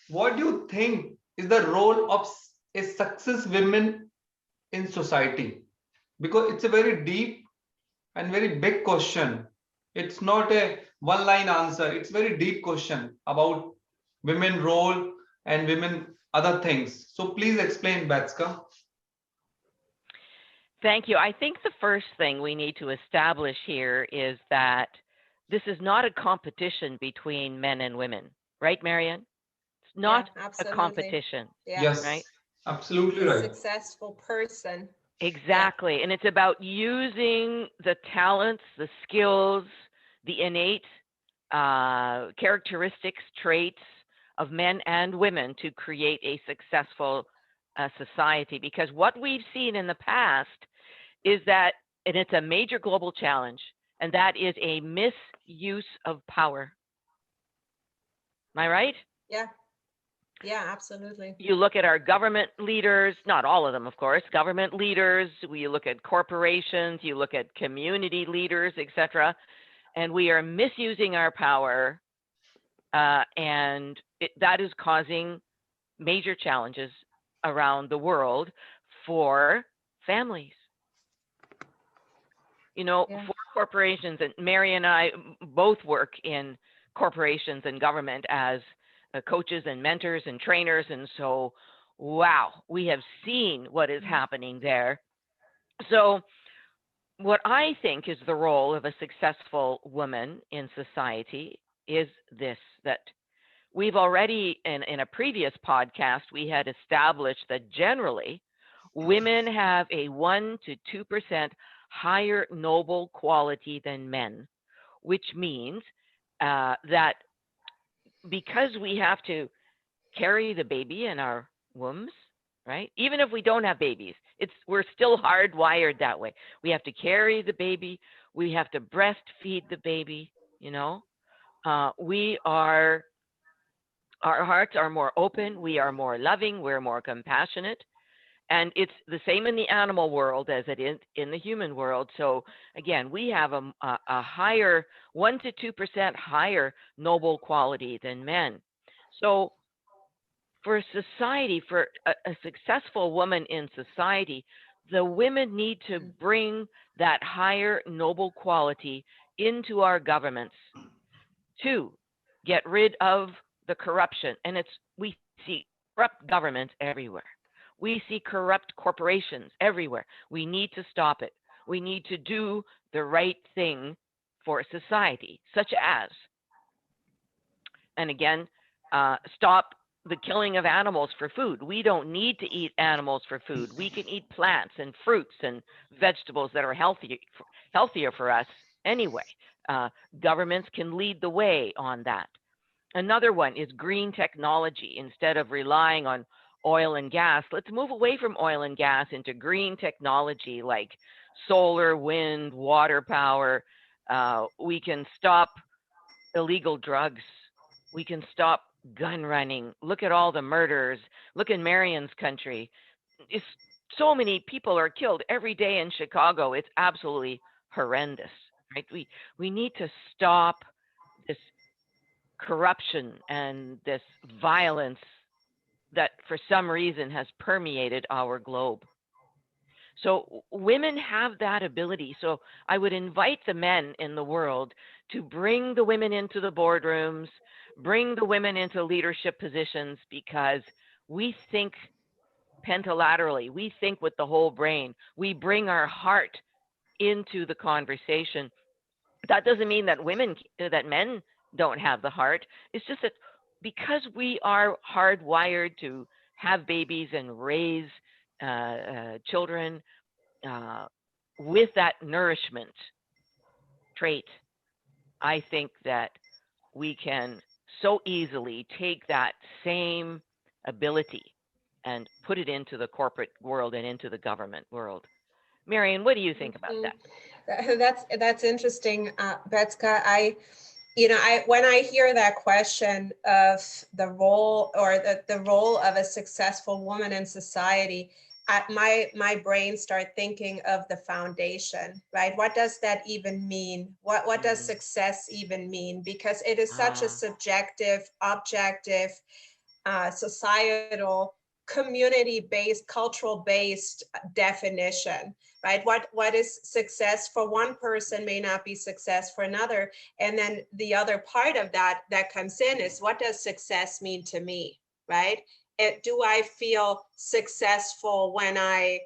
what do you think is the role of a success women in society? Because it's a very deep and very big question. It's not a one line answer. It's very deep question about women role and women other things. So please explain, Betska. Thank you. I think the first thing we need to establish here is that this is not a competition between men and women, right, Marion? It's Yeah, not a absolutely. competition, Yeah. right? Yes, absolutely The right. successful person. Yeah. Exactly. And it's about using the talents, the skills, the innate characteristics, traits of men and women to create a successful society. Because what we've seen in the past is that, and it's a major global challenge, and that is a misuse of power. Am I right? Yeah. Yeah, absolutely. You look at our government leaders, not all of them, of course, government leaders, you look at corporations, you look at community leaders, etc., and we are misusing our power, and that is causing major challenges around the world for families. You know, Yeah. for corporations, and Mary and I both work in corporations and government as coaches and mentors and trainers. And so, wow, we have seen what is happening there. So, what I think is the role of a successful woman in society is this, that we've already, in a previous podcast, we had established that generally women have a 1 to 2% higher noble quality than men, which means that because we have to carry the baby in our wombs, right? Even if we don't have babies, we're still hardwired that way. We have to carry the baby, we have to breastfeed the baby, you know. We are Our hearts are more open, we are more loving, we're more compassionate. And it's the same in the animal world as it is in the human world. So again, we have a higher 1 to 2% higher noble quality than men. So for society, for a successful woman in society, the women need to bring that higher noble quality into our governments to get rid of the corruption. And we see corrupt governments everywhere. We see corrupt corporations everywhere. We need to stop it. We need to do the right thing for society, such as, and again, stop the killing of animals for food. We don't need to eat animals for food. We can eat plants and fruits and vegetables that are healthier for us anyway. Governments can lead the way on that. Another one is green technology. Instead of relying on oil and gas, let's move away from oil and gas into green technology like solar, wind, water power. We can stop illegal drugs. We can stop gun running. Look at all the murders. Look in Marion's country. It's, so many people are killed every day in Chicago. It's absolutely horrendous, right? We need to stop this corruption and this violence that for some reason has permeated our globe. So women have that ability. So I would invite the men in the world to bring the women into the boardrooms, bring the women into leadership positions, because we think pentalaterally. We think with the whole brain. We bring our heart into the conversation. That doesn't mean that men don't have the heart. It's just that because we are hardwired to have babies and raise children with that nourishment trait, I think that we can so easily take that same ability and put it into the corporate world and into the government world. Marion, what do you think about that? That's interesting, Betska. When I hear that question of the role or the role of a successful woman in society, my brain start thinking of the foundation, right? What does that even mean? What does success even mean? Because it is such a subjective, objective societal, community-based, cultural-based definition, right? What is success for one person may not be success for another. And then the other part of that comes in is, what does success mean to me, right? Do I feel successful when I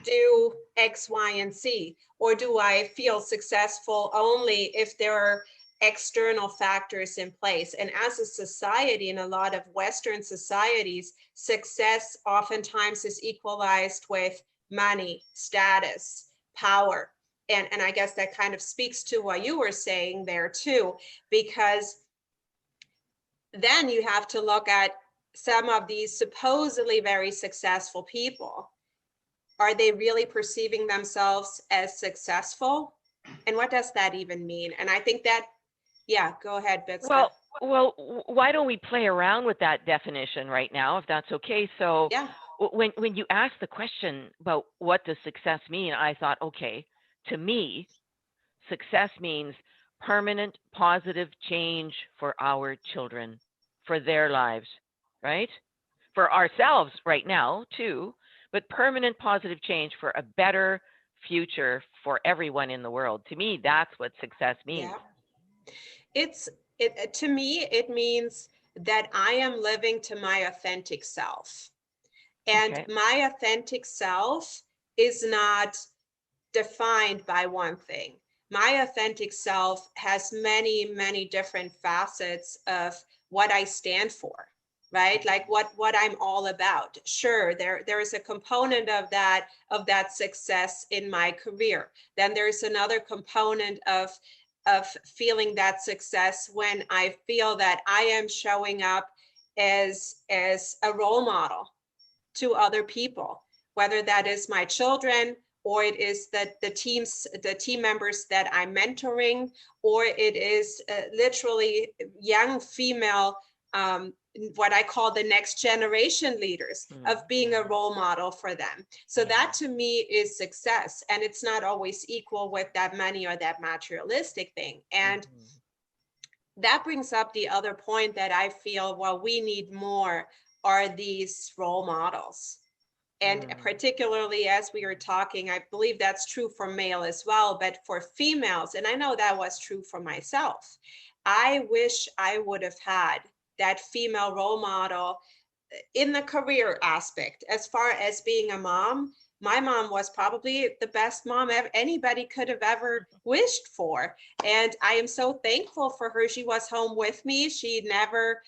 do X, Y, and Z? Or do I feel successful only if there are external factors in place? And as a society, in a lot of Western societies, success oftentimes is equalized with money, status, power. And I guess that kind of speaks to what you were saying there too, because then you have to look at some of these supposedly very successful people. Are they really perceiving themselves as successful? And what does that even mean? And I think that, yeah, go ahead, Betska. Why don't we play around with that definition right now, if that's okay? So Yeah, when you asked the question about what does success mean, I thought, okay, to me, success means permanent positive change for our children, for their lives, right? For ourselves right now, too, but permanent positive change for a better future for everyone in the world. To me, that's what success means. yeah. To me, it means that I am living to my authentic self. And Okay. my authentic self is not defined by one thing. My authentic self has many, many different facets of what I stand for, right? Like what I'm all about. Sure, there is a component of that success in my career. Then there's another component of feeling that success when I feel that I am showing up as a role model to other people, whether that is my children, or it is the team members that I'm mentoring, or it is literally young female, what I call the next generation leaders, of being a role model for them. So that to me is success. And it's not always equal with that money or that materialistic thing. And that brings up the other point that I feel, well, we need more are these role models. And particularly as we were talking, I believe that's true for male as well, but for females, and I know that was true for myself, I wish I would have had that female role model in the career aspect. As far as being a mom, my mom was probably the best mom anybody could have ever wished for. And I am so thankful for her. She was home with me. She never,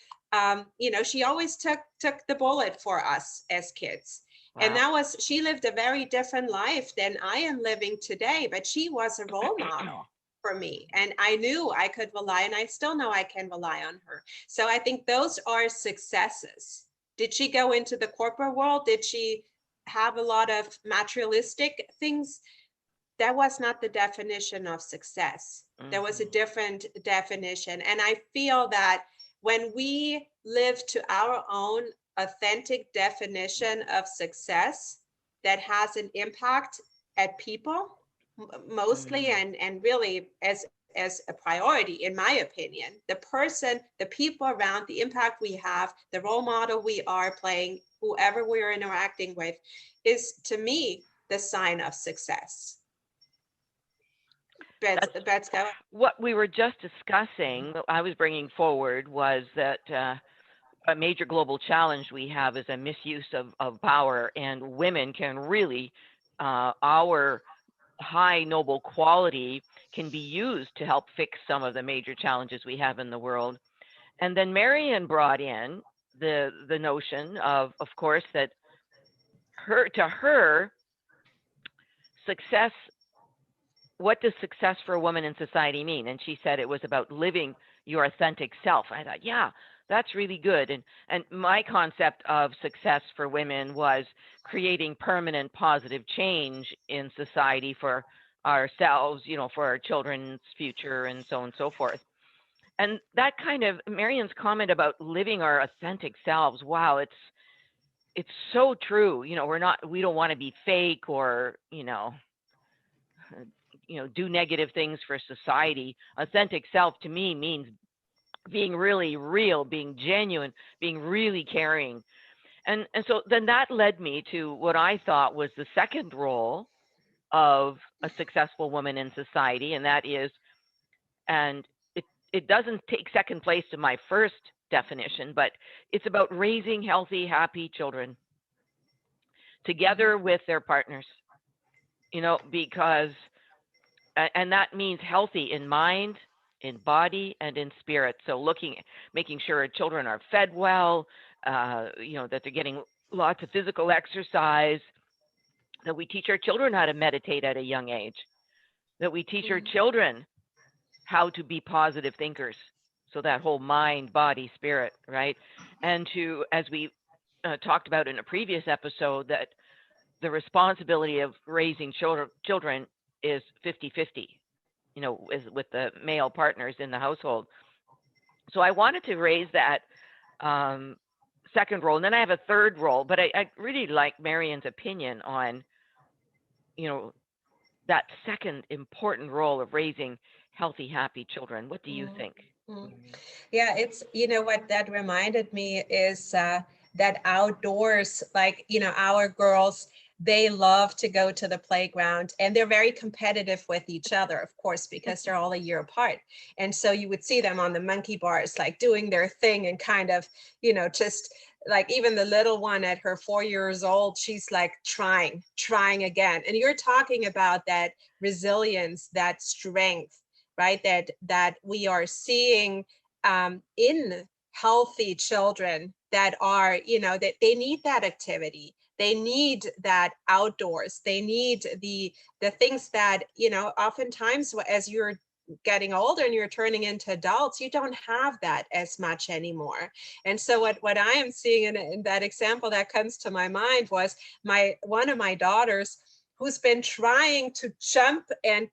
she always took the bullet for us as kids. And she lived a very different life than I am living today, but she was a role model for me. And I knew I could rely, and I still know I can rely on her. So I think those are successes. Did she go into the corporate world? Did she have a lot of materialistic things? That was not the definition of success. There was a different definition. And I feel that when we live to our own authentic definition of success that has an impact at people mostly, and really as a priority, in my opinion, the people around, the impact we have, the role model we are playing, whoever we're interacting with, is to me the sign of success. Betska. What we were just discussing, I was bringing forward, was that a major global challenge we have is a misuse of power, and women can really, our high noble quality can be used to help fix some of the major challenges we have in the world. And then Marion brought in the notion of course, that to her, success, what does success for a woman in society mean? And she said it was about living your authentic self. I thought, yeah, that's really good. And my concept of success for women was creating permanent positive change in society for ourselves, for our children's future, and so on and so forth. And that kind of Marion's comment about living our authentic selves, wow, it's so true. We don't want to be fake or, do negative things for society. Authentic self to me means being really real, being genuine, being really caring. And so then that led me to what I thought was the second role of a successful woman in society, and that is, and it doesn't take second place to my first definition, but it's about raising healthy, happy children together with their partners, because, and that means healthy in mind, in body, and in spirit. So making sure children are fed well, that they're getting lots of physical exercise, that we teach our children how to meditate at a young age, that we teach our children how to be positive thinkers. So that whole mind, body, spirit, right? And as we talked about in a previous episode, that the responsibility of raising children is 50-50, with the male partners in the household. So I wanted to raise that um, second role. And then I have a third role, but I really like Marion's opinion on, you know, that second important role of raising healthy, happy children. What do you think? Yeah, it's, what that reminded me is that outdoors, like, our girls, they love to go to the playground and they're very competitive with each other, of course, because they're all a year apart. And so you would see them on the monkey bars, like doing their thing and kind of, just like even the little one at her 4 years old, she's like trying again. And you're talking about that resilience, that strength, right? That we are seeing in healthy children that are, that they need that activity. They need that outdoors. They need the things that, oftentimes as you're getting older and you're turning into adults, you don't have that as much anymore. And so what I am seeing in that example that comes to my mind was one of my daughters who's been trying to jump and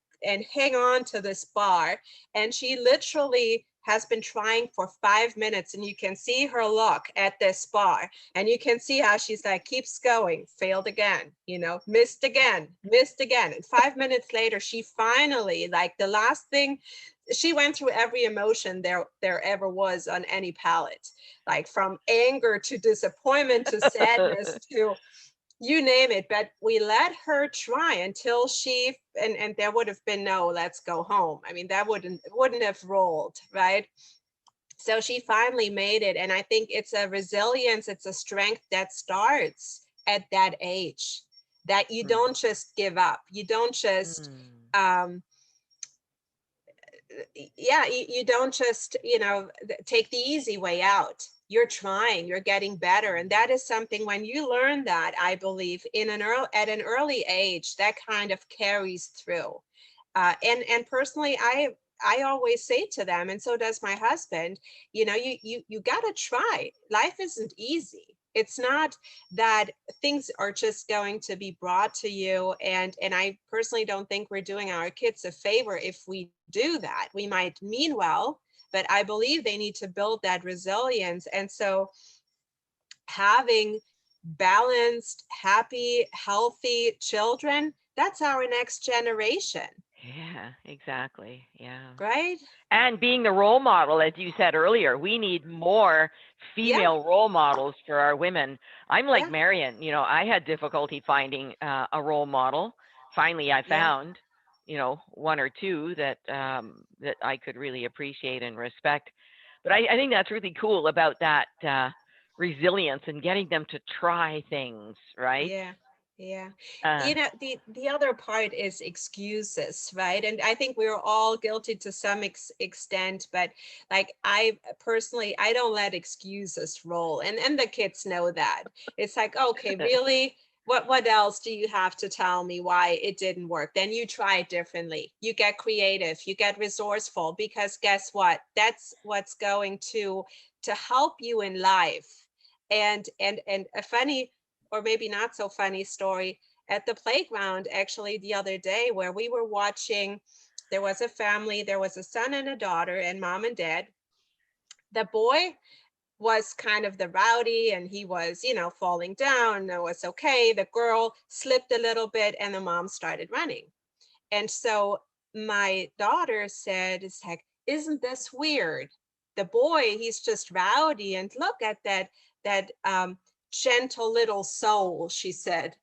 hang on to this bar. And she literally has been trying for 5 minutes, and you can see her look at this bar, and you can see how she's like, keeps going, failed again, missed again. And 5 minutes later, she finally, like the last thing, she went through every emotion there ever was on any palette, like from anger to disappointment to sadness to you name it, but we let her try until she, and there would have been no, let's go home. I mean, that wouldn't have rolled, right? So she finally made it. And I think it's a resilience, it's a strength that starts at that age, that you don't just give up. You don't just, you don't just, take the easy way out. You're trying, you're getting better. And that is something, when you learn that, I believe at an early age, that kind of carries through. And personally, I always say to them, and so does my husband, you gotta try. Life isn't easy. It's not that things are just going to be brought to you. And I personally don't think we're doing our kids a favor if we do that. We might mean well, but I believe they need to build that resilience. And so having balanced, happy, healthy children, that's our next generation. Yeah, exactly. Yeah. Right? And being the role model, as you said earlier, we need more female role models for our women. I'm like Marion, I had difficulty finding a role model. Finally, I found, one or two that that I could really appreciate and respect. But I think that's really cool about that resilience and getting them to try things, right? Yeah. Yeah. Uh, The other part is excuses, right? And I think we're all guilty to some extent, but like I personally, I don't let excuses roll. And the kids know that. It's like, okay, really? What else do you have to tell me why it didn't work? Then you try it differently. You get creative, you get resourceful, because guess what? That's what's going to help you in life. And a funny, or maybe not so funny story at the playground, actually, the other day, where we were watching, there was a family, there was a son and a daughter and mom and dad. The boy was kind of the rowdy, and he was, falling down. It was okay. The girl slipped a little bit and the mom started running. And so my daughter said, it's like, isn't this weird? the boy, he's just rowdy, and look at that gentle little soul, she said.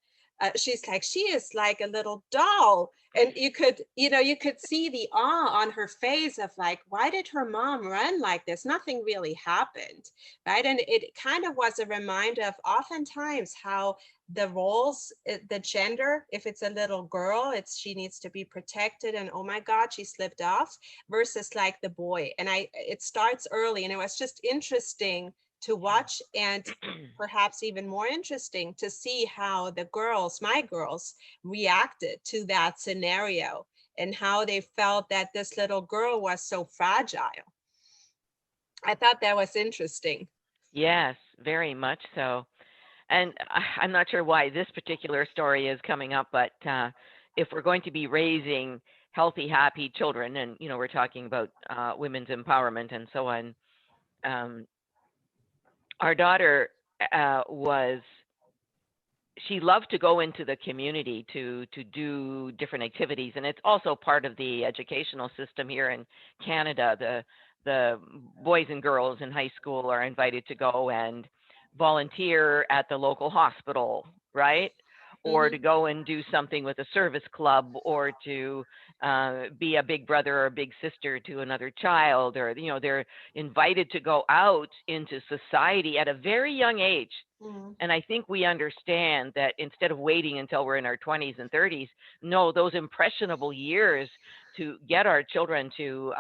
She's like, she is like a little doll. And you could, you could see the awe on her face of like, why did her mom run like this? Nothing really happened, right? And it kind of was a reminder of oftentimes how the roles, the gender, if it's a little girl, she needs to be protected, and oh my God, she slipped off, versus like the boy. And it starts early, and it was just interesting to watch, and perhaps even more interesting to see how the girls, my girls, reacted to that scenario, and how they felt that this little girl was so fragile. I thought that was interesting. Yes, very much so. And I'm not sure why this particular story is coming up, but if we're going to be raising healthy, happy children, and we're talking about women's empowerment and so on, our daughter she loved to go into the community to do different activities, and it's also part of the educational system here in Canada. The boys and girls in high school are invited to go and volunteer at the local hospital, right? Or to go and do something with a service club, or to be a big brother or a big sister to another child, or they're invited to go out into society at a very young age. And I think we understand that instead of waiting until we're in our 20s and 30s, no, those impressionable years to get our children to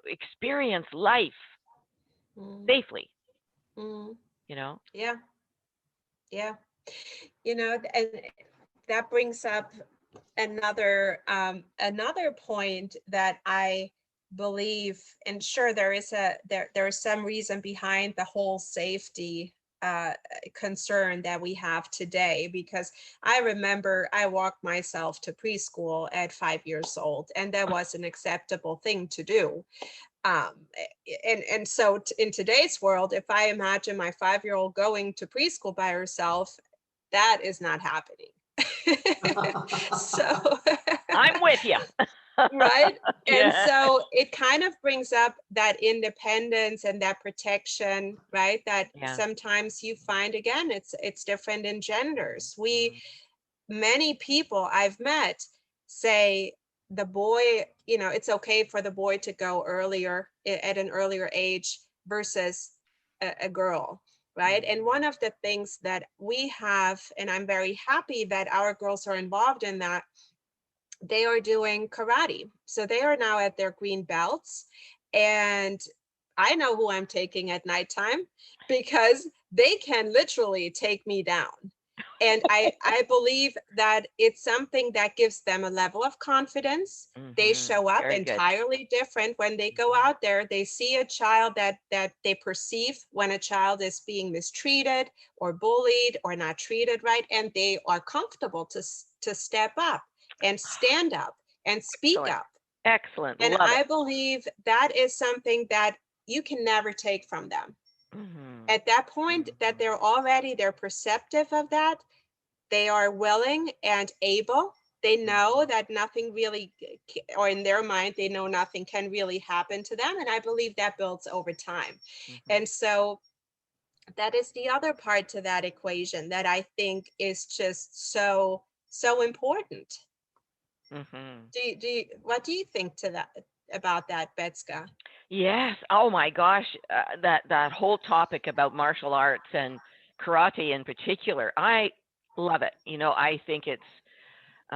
experience life safely, Yeah. Yeah. And that brings up another point that I believe, and sure, there is some reason behind the whole safety concern that we have today, because I remember I walked myself to preschool at 5 years old, and that was an acceptable thing to do. And so in today's world, if I imagine my 5-year-old going to preschool by herself, that is not happening. So I'm with you. Right. And Yeah. so it kind of brings up that independence and that protection, right? That sometimes you find, again, it's different in genders. Many people I've met say the boy, it's okay for the boy to go earlier at an earlier age versus a girl. Right. And one of the things that we have, and I'm very happy that our girls are involved in that, they are doing karate. So they are now at their green belts. And I know who I'm taking at nighttime, because they can literally take me down. And I believe that it's something that gives them a level of confidence. They show up entirely different when they go out there. They see a child that they perceive when a child is being mistreated or bullied or not treated right, and they are comfortable to step up and stand up and speak up. Excellent. And Love I it. believe that is something that you can never take from them. At that point that they're perceptive of that, they are willing and able. They know that nothing really, or in their mind, they know nothing can really happen to them. And I believe that builds over time. And so that is the other part to that equation that I think is just so important. What do you think about that, Betska? Yes. Oh my gosh, that whole topic about martial arts and karate in particular, I love it. I think it's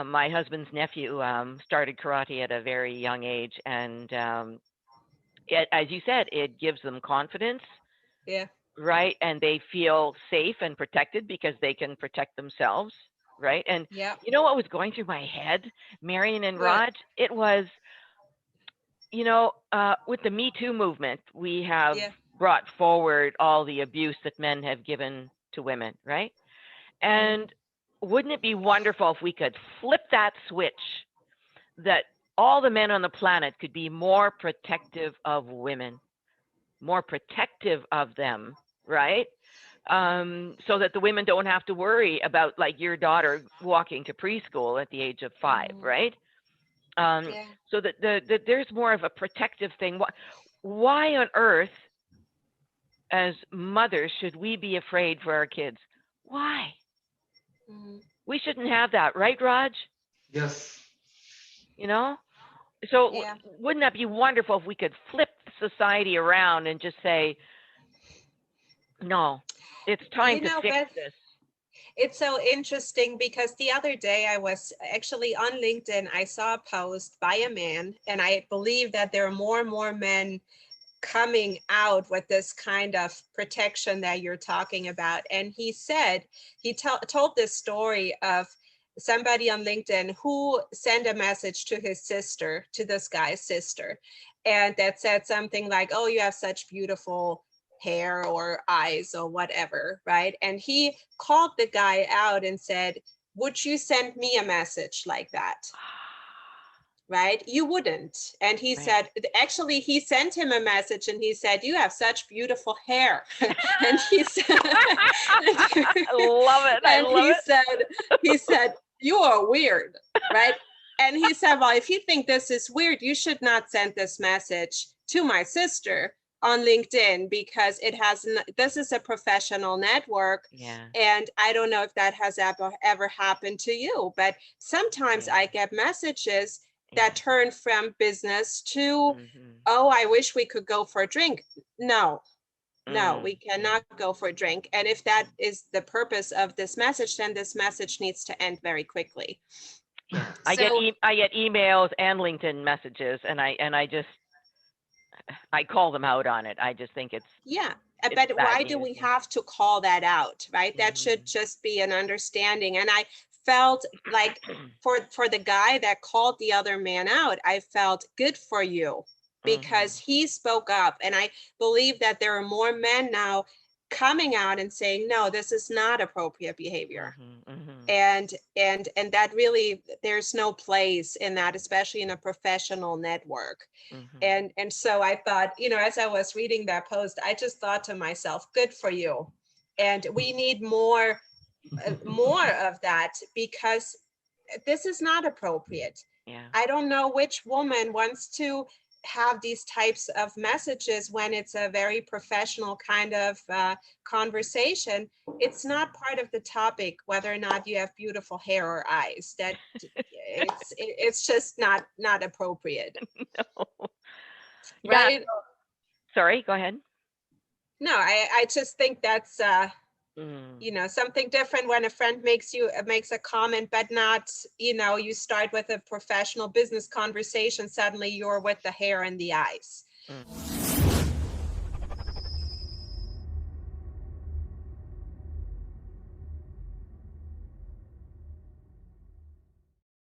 my husband's nephew started karate at a very young age, and as you said, it gives them confidence. Yeah. Right, and they feel safe and protected because they can protect themselves. Right, and what was going through my head, Marion and Raj? It was, with the Me Too movement, we have brought forward all the abuse that men have given to women, right? And wouldn't it be wonderful if we could flip that switch, that all the men on the planet could be more protective of women, more protective of them, right? So that the women don't have to worry about, like, your daughter walking to preschool at the age of 5, right? So that there's more of a protective thing. Why on earth as mothers should we be afraid for our kids? Why? Mhm. We shouldn't have that, right, Raj? Yes. You know? So Yeah. wouldn't that be wonderful if we could flip society around and just say, no, it's time You to know, fix Beth, this. it's so interesting because the other day I was actually on LinkedIn. I saw a post by a man, and I believe that there are more and more men coming out with this kind of protection that you're talking about. And he said, told this story of somebody on LinkedIn who sent a message to his sister, to this guy's sister, and that said something like, oh, you have such beautiful hair or eyes or whatever, right? And he called the guy out and said, would you send me a message like that? Right? You wouldn't. And he Right. said, actually, he sent him a message and he said, you have such beautiful hair. And he said, I love it. I and love he said, you are weird, right? And he said, well, if you think this is weird, you should not send this message to my sister on LinkedIn because this is a professional network. Yeah. And I don't know if that has ever happened to you, but sometimes Yeah. I get messages that turn from business to, Mhm. oh, I wish we could go for a drink. No, Mm. we cannot go for a drink. And if that is the purpose of this message, then this message needs to end very quickly. Yeah. I So get emails and LinkedIn messages, and I just I call them out on it. I just think yeah, it's but bad why do news. we have to call that out, right? That should just be an understanding. And I felt like for the guy that called the other man out, I felt good for you because he spoke up. And I believe that there are more men now coming out and saying, no, this is not appropriate behavior. And that really, there's no place in that, especially in a professional network. And so I thought, as I was reading that post, I just thought to myself, good for you. And we need more of that because this is not appropriate. Yeah. I don't know which woman wants to have these types of messages when it's a very professional kind of conversation. It's not part of the topic whether or not you have beautiful hair or eyes. That it's just not appropriate. No. Yeah. Right? Sorry. Go ahead. No, I just think that's Mm. something different when a friend makes a comment, but not, you start with a professional business conversation, suddenly you're with the hair and the eyes. Mm.